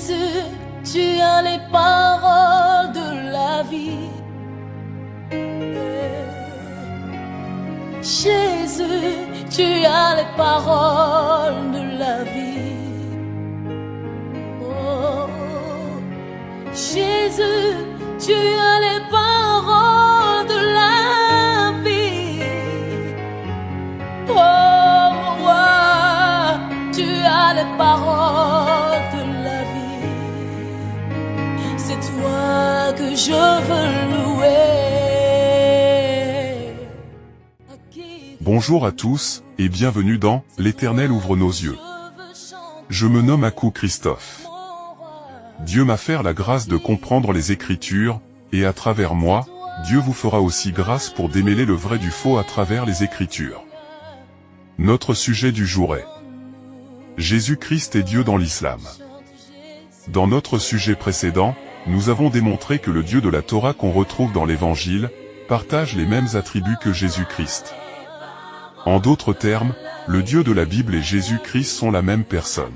Jésus, tu as les paroles de la vie. Jésus, tu as les paroles de la vie. Oh, Jésus, tu as les paroles de la vie. Oh, mon roi, tu as les paroles de la vie. C'est toi que je veux louer. Bonjour à tous, et bienvenue dans « L'Éternel ouvre nos yeux ». Je me nomme Akou Christophe. Dieu m'a fait la grâce de comprendre les Écritures, et à travers moi, Dieu vous fera aussi grâce pour démêler le vrai du faux à travers les Écritures. Notre sujet du jour est Jésus-Christ est Dieu dans l'islam. Dans notre sujet précédent, nous avons démontré que le Dieu de la Torah qu'on retrouve dans l'Évangile, partage les mêmes attributs que Jésus-Christ. En d'autres termes, le Dieu de la Bible et Jésus-Christ sont la même personne.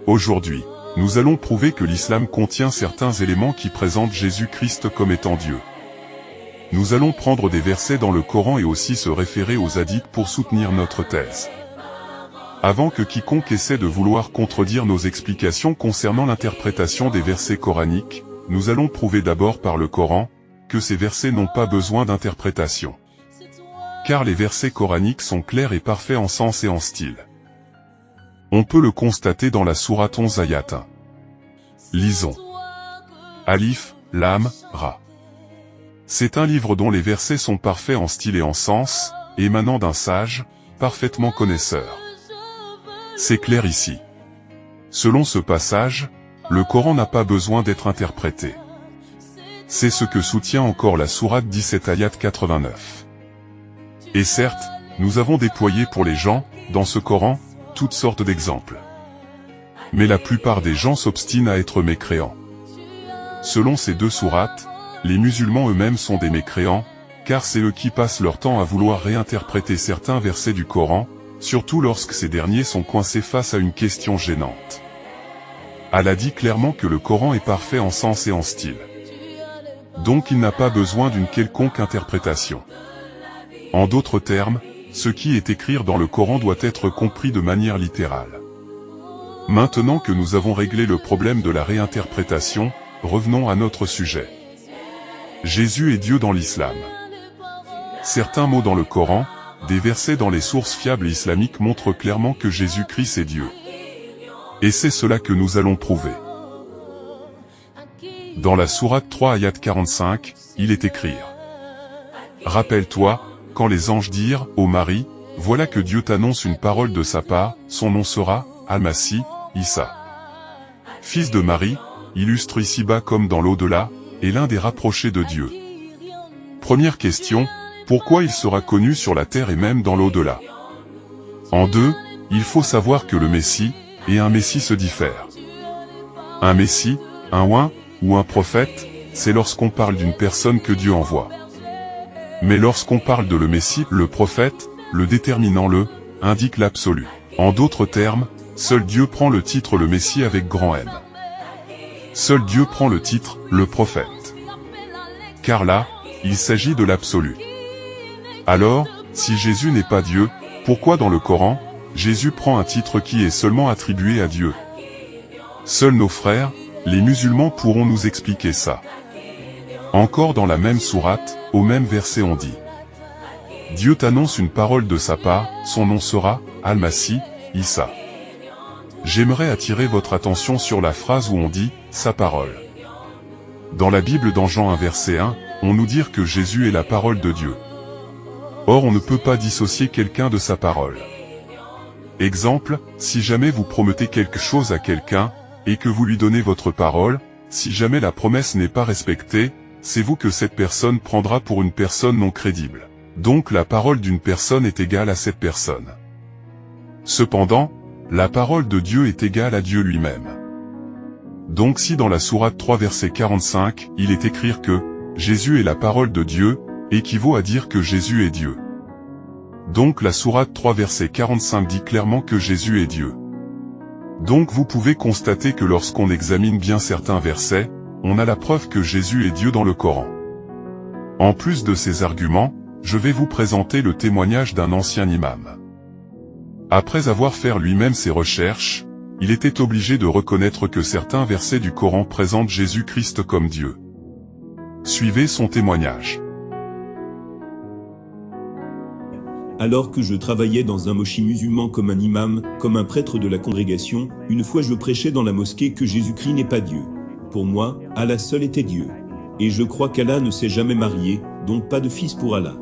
Aujourd'hui, nous allons prouver que l'islam contient certains éléments qui présentent Jésus-Christ comme étant Dieu. Nous allons prendre des versets dans le Coran et aussi se référer aux hadiths pour soutenir notre thèse. Avant que quiconque essaie de vouloir contredire nos explications concernant l'interprétation des versets coraniques, nous allons prouver d'abord par le Coran, que ces versets n'ont pas besoin d'interprétation. Car les versets coraniques sont clairs et parfaits en sens et en style. On peut le constater dans la sourate 11 ayat 1. Lisons. Alif, Lam, Ra. C'est un livre dont les versets sont parfaits en style et en sens, émanant d'un sage, parfaitement connaisseur. C'est clair ici. Selon ce passage, le Coran n'a pas besoin d'être interprété. C'est ce que soutient encore la sourate 17 ayat 89. Et certes, nous avons déployé pour les gens, dans ce Coran, toutes sortes d'exemples. Mais la plupart des gens s'obstinent à être mécréants. Selon ces deux sourates, les musulmans eux-mêmes sont des mécréants, car c'est eux qui passent leur temps à vouloir réinterpréter certains versets du Coran, surtout lorsque ces derniers sont coincés face à une question gênante. Allah dit clairement que le Coran est parfait en sens et en style. Donc il n'a pas besoin d'une quelconque interprétation. En d'autres termes, ce qui est écrit dans le Coran doit être compris de manière littérale. Maintenant que nous avons réglé le problème de la réinterprétation, revenons à notre sujet. Jésus est Dieu dans l'islam. Certains mots dans le Coran, des versets dans les sources fiables islamiques montrent clairement que Jésus-Christ est Dieu. Et c'est cela que nous allons prouver. Dans la sourate 3 ayat 45, il est écrit « Rappelle-toi, quand les anges dirent, ô Marie, voilà que Dieu t'annonce une parole de sa part, son nom sera, Al-Masih, Issa. Fils de Marie, illustre ici-bas comme dans l'au-delà, est l'un des rapprochés de Dieu. Première question, pourquoi il sera connu sur la terre et même dans l'au-delà? En deux, il faut savoir que le Messie, et un Messie se diffèrent. Un Messie, un oint, ou un prophète, c'est lorsqu'on parle d'une personne que Dieu envoie. Mais lorsqu'on parle de le Messie, le prophète, le déterminant le, indique l'absolu. En d'autres termes, seul Dieu prend le titre le Messie avec grand M. Seul Dieu prend le titre, le prophète. Car là, il s'agit de l'absolu. Alors, si Jésus n'est pas Dieu, pourquoi dans le Coran, Jésus prend un titre qui est seulement attribué à Dieu? Seuls nos frères, les musulmans pourront nous expliquer ça. Encore dans la même sourate, au même verset on dit « Dieu t'annonce une parole de sa part, son nom sera, Al-Masih, Issa ». J'aimerais attirer votre attention sur la phrase où on dit « sa parole ». Dans la Bible dans Jean 1 verset 1, on nous dit que Jésus est la parole de Dieu. Or on ne peut pas dissocier quelqu'un de sa parole. Exemple, si jamais vous promettez quelque chose à quelqu'un, et que vous lui donnez votre parole, si jamais la promesse n'est pas respectée, c'est vous que cette personne prendra pour une personne non crédible. Donc la parole d'une personne est égale à cette personne. Cependant, la parole de Dieu est égale à Dieu lui-même. Donc si dans la sourate 3 verset 45, il est écrit que « Jésus est la parole de Dieu », équivaut à dire que Jésus est Dieu. Donc la sourate 3 verset 45 dit clairement que Jésus est Dieu. Donc vous pouvez constater que lorsqu'on examine bien certains versets, on a la preuve que Jésus est Dieu dans le Coran. En plus de ces arguments, je vais vous présenter le témoignage d'un ancien imam. Après avoir fait lui-même ses recherches, il était obligé de reconnaître que certains versets du Coran présentent Jésus-Christ comme Dieu. Suivez son témoignage. Alors que je travaillais dans un moshi musulman comme un imam, comme un prêtre de la congrégation, une fois je prêchais dans la mosquée que Jésus-Christ n'est pas Dieu. Pour moi, Allah seul était Dieu. Et je crois qu'Allah ne s'est jamais marié, donc pas de fils pour Allah.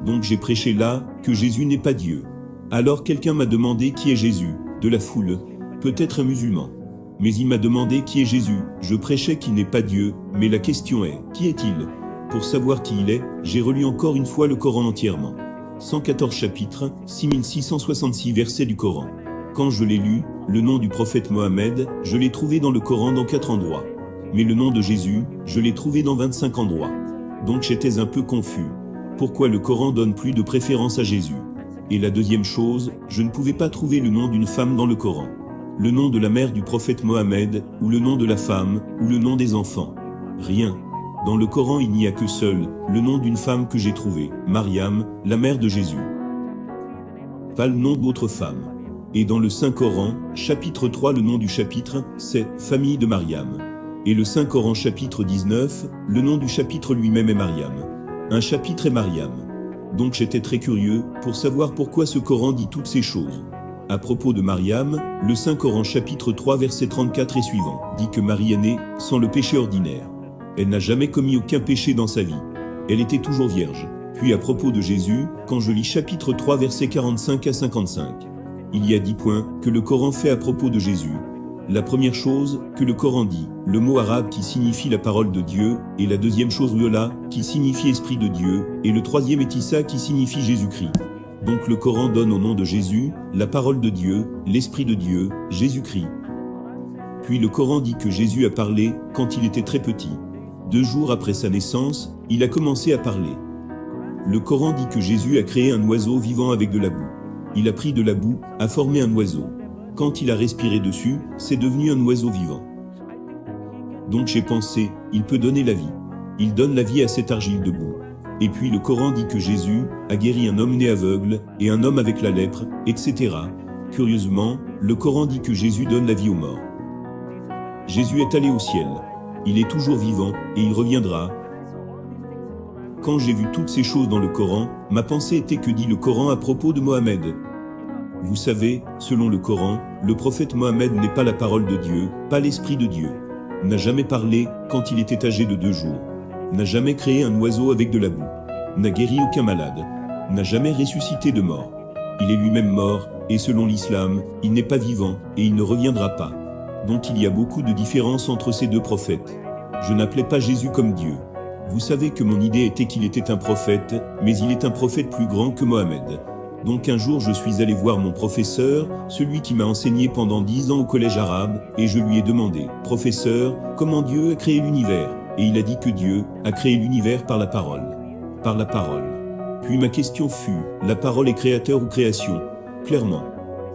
Donc j'ai prêché là, que Jésus n'est pas Dieu. Alors quelqu'un m'a demandé qui est Jésus, de la foule, peut-être un musulman. Mais il m'a demandé qui est Jésus, je prêchais qu'il n'est pas Dieu, mais la question est, qui est-il? Pour savoir qui il est, j'ai relu encore une fois le Coran entièrement. 114 chapitres, 6666 versets du Coran. Quand je l'ai lu, le nom du prophète Mohammed, je l'ai trouvé dans le Coran dans 4 endroits. Mais le nom de Jésus, je l'ai trouvé dans 25 endroits. Donc j'étais un peu confus. Pourquoi le Coran donne plus de préférence à Jésus? Et la deuxième chose, je ne pouvais pas trouver le nom d'une femme dans le Coran. Le nom de la mère du prophète Mohammed, ou le nom de la femme, ou le nom des enfants. Rien. Dans le Coran il n'y a que seul, le nom d'une femme que j'ai trouvé, Mariam, la mère de Jésus. Pas le nom d'autre femme. Et dans le Saint-Coran, chapitre 3 le nom du chapitre, c'est « Famille de Mariam ». Et le Saint-Coran chapitre 19, le nom du chapitre lui-même est Mariam. Un chapitre est Mariam. Donc j'étais très curieux, pour savoir pourquoi ce Coran dit toutes ces choses. À propos de Mariam, le Saint-Coran chapitre 3 verset 34 et suivant, dit que Marie est née, sans le péché ordinaire. Elle n'a jamais commis aucun péché dans sa vie. Elle était toujours vierge. Puis à propos de Jésus, quand je lis chapitre 3 versets 45 à 55, il y a 10 points que le Coran fait à propos de Jésus. La première chose que le Coran dit, le mot arabe qui signifie la parole de Dieu, et la deuxième chose Ruhollah, qui signifie esprit de Dieu, et le troisième est Issa qui signifie Jésus-Christ. Donc le Coran donne au nom de Jésus, la parole de Dieu, l'esprit de Dieu, Jésus-Christ. Puis le Coran dit que Jésus a parlé quand il était très petit. 2 jours après sa naissance, il a commencé à parler. Le Coran dit que Jésus a créé un oiseau vivant avec de la boue. Il a pris de la boue, a formé un oiseau. Quand il a respiré dessus, c'est devenu un oiseau vivant. Donc j'ai pensé, il peut donner la vie. Il donne la vie à cette argile de boue. Et puis le Coran dit que Jésus a guéri un homme né aveugle, et un homme avec la lèpre, etc. Curieusement, le Coran dit que Jésus donne la vie aux morts. Jésus est allé au ciel. Il est toujours vivant, et il reviendra. Quand j'ai vu toutes ces choses dans le Coran, ma pensée était que dit le Coran à propos de Mohammed. Vous savez, selon le Coran, le prophète Mohammed n'est pas la parole de Dieu, pas l'esprit de Dieu. N'a jamais parlé quand il était âgé de 2 jours. N'a jamais créé un oiseau avec de la boue. N'a guéri aucun malade. N'a jamais ressuscité de mort. Il est lui-même mort, et selon l'islam, il n'est pas vivant, et il ne reviendra pas. Donc il y a beaucoup de différences entre ces 2 prophètes. Je n'appelais pas Jésus comme Dieu. Vous savez que mon idée était qu'il était un prophète, mais il est un prophète plus grand que Mohammed. Donc un jour je suis allé voir mon professeur, celui qui m'a enseigné pendant 10 ans au collège arabe, et je lui ai demandé, « Professeur, comment Dieu a créé l'univers ?» Et il a dit que Dieu a créé l'univers par la parole. Par la parole. Puis ma question fut, la parole est créateur ou création? Clairement.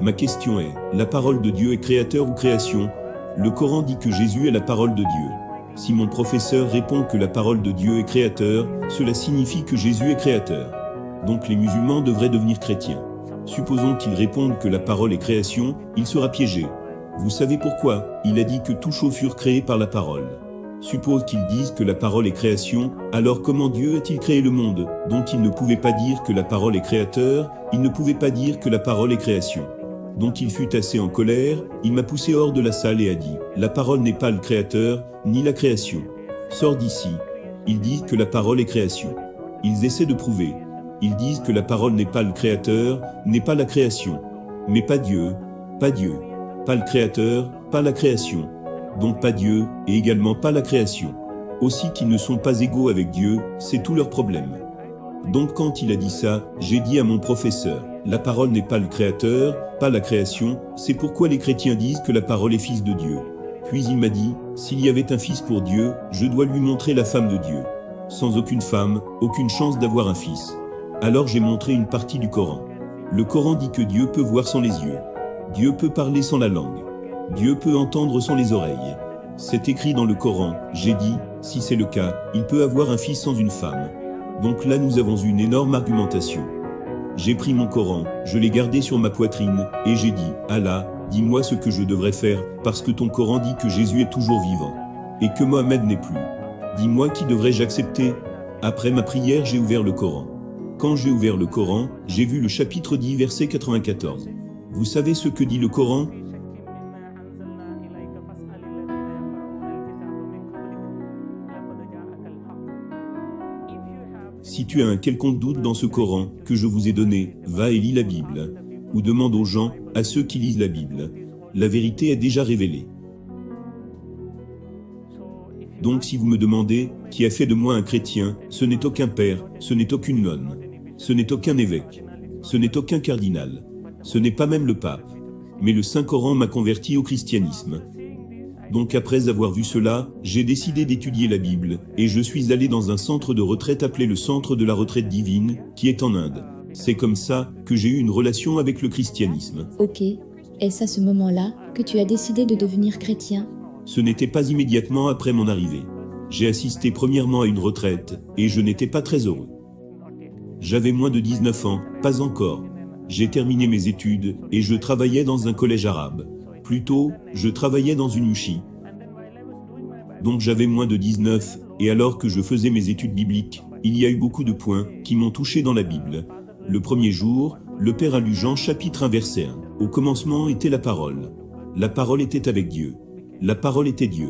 Ma question est, la parole de Dieu est créateur ou création? Le Coran dit que Jésus est la parole de Dieu. Si mon professeur répond que la parole de Dieu est créateur, cela signifie que Jésus est créateur. Donc les musulmans devraient devenir chrétiens. Supposons qu'ils répondent que la parole est création, il sera piégé. Vous savez pourquoi? Il a dit que toutes choses furent créées par la parole. Suppose qu'ils disent que la parole est création, alors comment Dieu a-t-il créé le monde? Donc il ne pouvait pas dire que la parole est créateur, il ne pouvait pas dire que la parole est création. Donc il fut assez en colère, il m'a poussé hors de la salle et a dit, la parole n'est pas le créateur, ni la création. Sors d'ici. Ils disent que la parole est création. Ils essaient de prouver. Ils disent que la parole n'est pas le créateur, n'est pas la création. Mais pas Dieu, pas Dieu. Pas le créateur, pas la création. Donc pas Dieu, et également pas la création. Aussi qu'ils ne sont pas égaux avec Dieu, c'est tout leur problème. Donc quand il a dit ça, j'ai dit à mon professeur, la parole n'est pas le créateur, pas la création, c'est pourquoi les chrétiens disent que la parole est fils de Dieu. Puis il m'a dit, s'il y avait un fils pour Dieu, je dois lui montrer la femme de Dieu. Sans aucune femme, aucune chance d'avoir un fils. Alors j'ai montré une partie du Coran. Le Coran dit que Dieu peut voir sans les yeux. Dieu peut parler sans la langue. Dieu peut entendre sans les oreilles. C'est écrit dans le Coran, j'ai dit, si c'est le cas, il peut avoir un fils sans une femme. Donc là nous avons une énorme argumentation. J'ai pris mon Coran, je l'ai gardé sur ma poitrine, et j'ai dit, Allah, dis-moi ce que je devrais faire, parce que ton Coran dit que Jésus est toujours vivant. Et que Mohamed n'est plus. Dis-moi qui devrais-je accepter? Après ma prière j'ai ouvert le Coran. Quand j'ai ouvert le Coran, j'ai vu le chapitre 10 verset 94. Vous savez ce que dit le Coran? Si tu as un quelconque doute dans ce Coran que je vous ai donné, va et lis la Bible. Ou demande aux gens, à ceux qui lisent la Bible. La vérité est déjà révélée. Donc si vous me demandez, qui a fait de moi un chrétien, ce n'est aucun père, ce n'est aucune nonne, ce n'est aucun évêque, ce n'est aucun cardinal, ce n'est pas même le pape. Mais le Saint-Coran m'a converti au christianisme. Donc après avoir vu cela, j'ai décidé d'étudier la Bible, et je suis allé dans un centre de retraite appelé le Centre de la Retraite Divine, qui est en Inde. C'est comme ça que j'ai eu une relation avec le christianisme. Ok. Est-ce à ce moment-là que tu as décidé de devenir chrétien? Ce n'était pas immédiatement après mon arrivée. J'ai assisté premièrement à une retraite, et je n'étais pas très heureux. J'avais moins de 19 ans, pas encore. J'ai terminé mes études, et je travaillais dans un collège arabe. Plutôt, je travaillais dans une mouchi. Donc j'avais moins de 19, et alors que je faisais mes études bibliques, il y a eu beaucoup de points qui m'ont touché dans la Bible. Le premier jour, le Père a lu Jean chapitre 1 verset 1. Au commencement était la parole. La parole était avec Dieu. La parole était Dieu.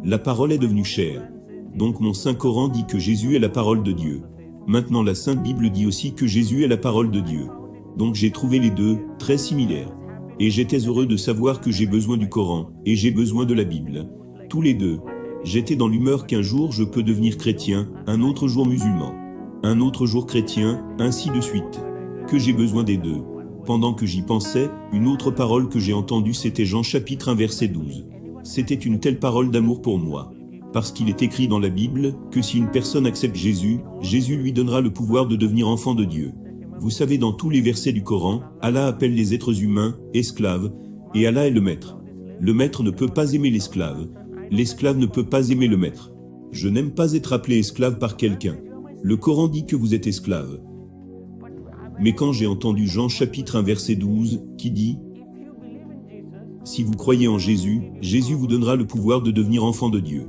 La parole est devenue chair. Donc mon Saint Coran dit que Jésus est la parole de Dieu. Maintenant la Sainte Bible dit aussi que Jésus est la parole de Dieu. Donc j'ai trouvé les deux très similaires. Et j'étais heureux de savoir que j'ai besoin du Coran, et j'ai besoin de la Bible. Tous les deux. J'étais dans l'humeur qu'un jour je peux devenir chrétien, un autre jour musulman. Un autre jour chrétien, ainsi de suite. Que j'ai besoin des deux. Pendant que j'y pensais, une autre parole que j'ai entendue c'était Jean chapitre 1 verset 12. C'était une telle parole d'amour pour moi. Parce qu'il est écrit dans la Bible, que si une personne accepte Jésus, Jésus lui donnera le pouvoir de devenir enfant de Dieu. Vous savez, dans tous les versets du Coran, Allah appelle les êtres humains esclaves, et Allah est le maître. Le maître ne peut pas aimer l'esclave. L'esclave ne peut pas aimer le maître. Je n'aime pas être appelé esclave par quelqu'un. Le Coran dit que vous êtes esclave. Mais quand j'ai entendu Jean chapitre 1 verset 12, qui dit « Si vous croyez en Jésus, Jésus vous donnera le pouvoir de devenir enfant de Dieu. »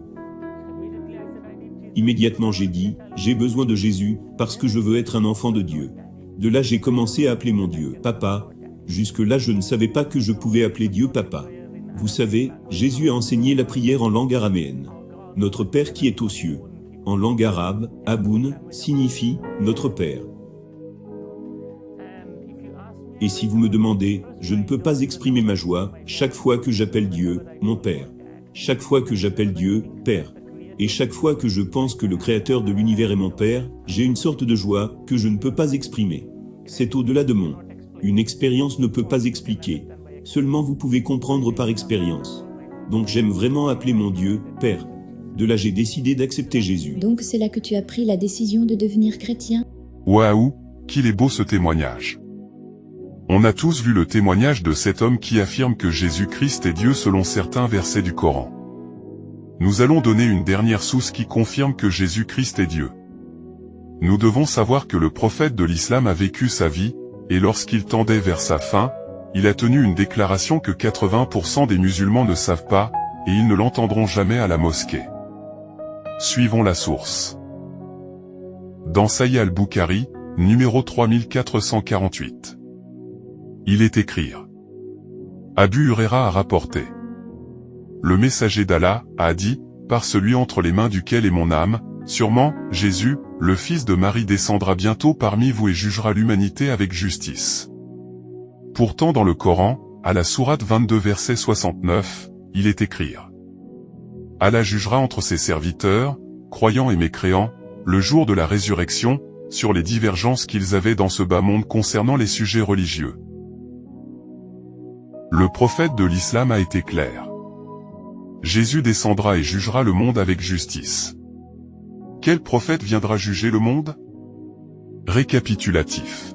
Immédiatement j'ai dit « J'ai besoin de Jésus, parce que je veux être un enfant de Dieu. » De là j'ai commencé à appeler mon Dieu « Papa ». Jusque-là je ne savais pas que je pouvais appeler Dieu « Papa ». Vous savez, Jésus a enseigné la prière en langue araméenne. Notre Père qui est aux cieux. En langue arabe, Aboun signifie « Notre Père ». Et si vous me demandez, je ne peux pas exprimer ma joie chaque fois que j'appelle Dieu « Mon Père ». Chaque fois que j'appelle Dieu « Père ». Et chaque fois que je pense que le Créateur de l'univers est mon Père, j'ai une sorte de joie que je ne peux pas exprimer. C'est au-delà de mon. Une expérience ne peut pas expliquer. Seulement vous pouvez comprendre par expérience. Donc j'aime vraiment appeler mon Dieu « Père ». De là j'ai décidé d'accepter Jésus. Donc c'est là que tu as pris la décision de devenir chrétien? Waouh, qu'il est beau ce témoignage. On a tous vu le témoignage de cet homme qui affirme que Jésus-Christ est Dieu selon certains versets du Coran. Nous allons donner une dernière source qui confirme que Jésus-Christ est Dieu. Nous devons savoir que le prophète de l'islam a vécu sa vie, et lorsqu'il tendait vers sa fin, il a tenu une déclaration que 80% des musulmans ne savent pas, et ils ne l'entendront jamais à la mosquée. Suivons la source. Dans Sahih al-Bukhari, numéro 3448. Il est écrit. Abu Huraira a rapporté. Le messager d'Allah a dit, par celui entre les mains duquel est mon âme, sûrement, Jésus, le fils de Marie descendra bientôt parmi vous et jugera l'humanité avec justice. Pourtant dans le Coran, à la sourate 22 verset 69, il est écrit. Allah jugera entre ses serviteurs, croyants et mécréants, le jour de la résurrection, sur les divergences qu'ils avaient dans ce bas monde concernant les sujets religieux. Le prophète de l'islam a été clair. Jésus descendra et jugera le monde avec justice. Quel prophète viendra juger le monde? Récapitulatif.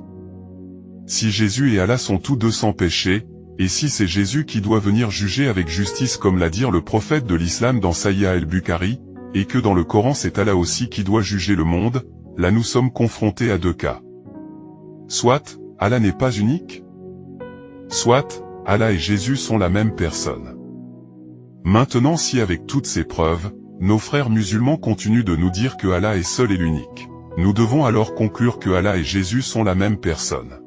Si Jésus et Allah sont tous deux sans péché, Et si c'est Jésus qui doit venir juger avec justice comme l'a dit le prophète de l'islam dans Sahih el-Bukhari, et que dans le Coran c'est Allah aussi qui doit juger le monde, là nous sommes confrontés à deux cas. Soit, Allah n'est pas unique. Soit, Allah et Jésus sont la même personne. Maintenant si avec toutes ces preuves, nos frères musulmans continuent de nous dire que Allah est seul et l'unique, nous devons alors conclure que Allah et Jésus sont la même personne.